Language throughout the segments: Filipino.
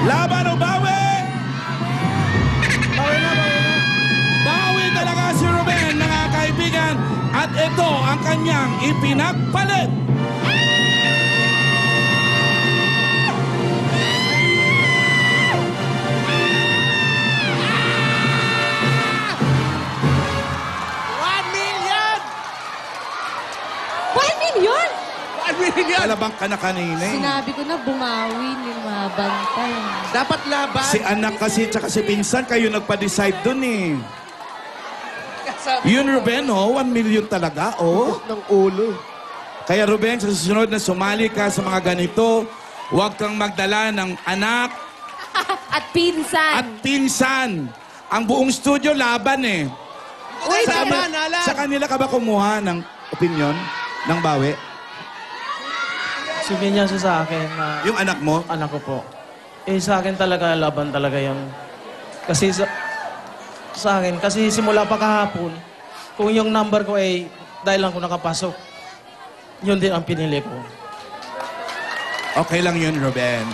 Laban o bawi? Bawi na, bawi na. Bawi talaga si Ruben, mga kaibigan. At ito ang kanyang ipinagpalit. Yun! Kalabang ka na kanina eh. Sinabi ko na bumawi ni mabantay. Dapat laban. Si anak kasi tsaka si pinsan, kayo nagpa-decide dun eh. Yun Ruben, oh, 1 million talaga, oh. Ng ulo. Kaya Ruben, sa susunod na sumali ka sa mga ganito, huwag kang magdala ng anak At pinsan. at pinsan. Ang buong studio laban eh. Uy, Sa kanila ka ba kumuha ng opinion ng bawi? Sabihin niya siya sa akin na Yung anak mo? anak ko po. Eh sa akin talaga, laban talaga yun. Kasi sa akin, kasi simula pa kahapon, kung yung number ko ay dahil lang ko nakapasok, yun din ang pinili ko. Okay lang yun, Ruben.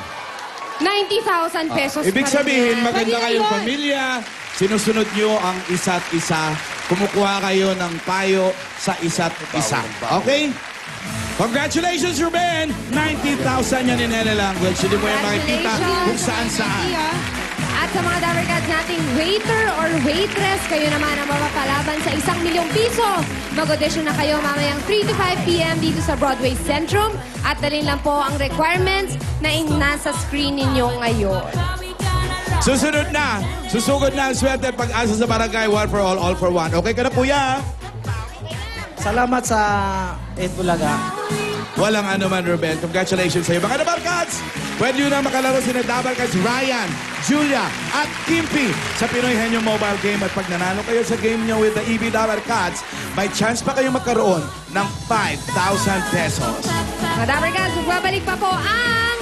90,000 pesos Ibig pa rin sabihin, yan. maganda Pwede kayong yun. pamilya, sinusunod nyo ang isa't isa, kumukuha kayo ng payo sa isa't isa. Okay? Congratulations, Ruben! 90,000 yan in Hela Language. Hindi mo yan makikita kung saan-saan. At sa mga Dabber Cats nating waiter or waitress, kayo naman ang mapapalaban sa 1 milyong piso. Mag-audition na kayo mamayang 3 to 5 p.m. dito sa Broadway Centrum. At dalhin lang po ang requirements na nasa screen ninyo ngayon. Susunod na, susugod na ang swerte at pag-asa sa barangay. One for all for one. Okay ka na, kuya? Salamat sa 8 Bulaga. Walang ano man, Ruben. Congratulations sa iyo. Mga Dabber Cats, pwede nyo na makalaro sina Dabber Cats Ryan, Julia, at Kimpi sa Pinoy Henyo Mobile Game. At pag nanalo kayo sa game nyo with the EB Dabber Cats, may chance pa kayo magkaroon ng 5,000 pesos. Mga Dabber Cats, magbabalik pa po ang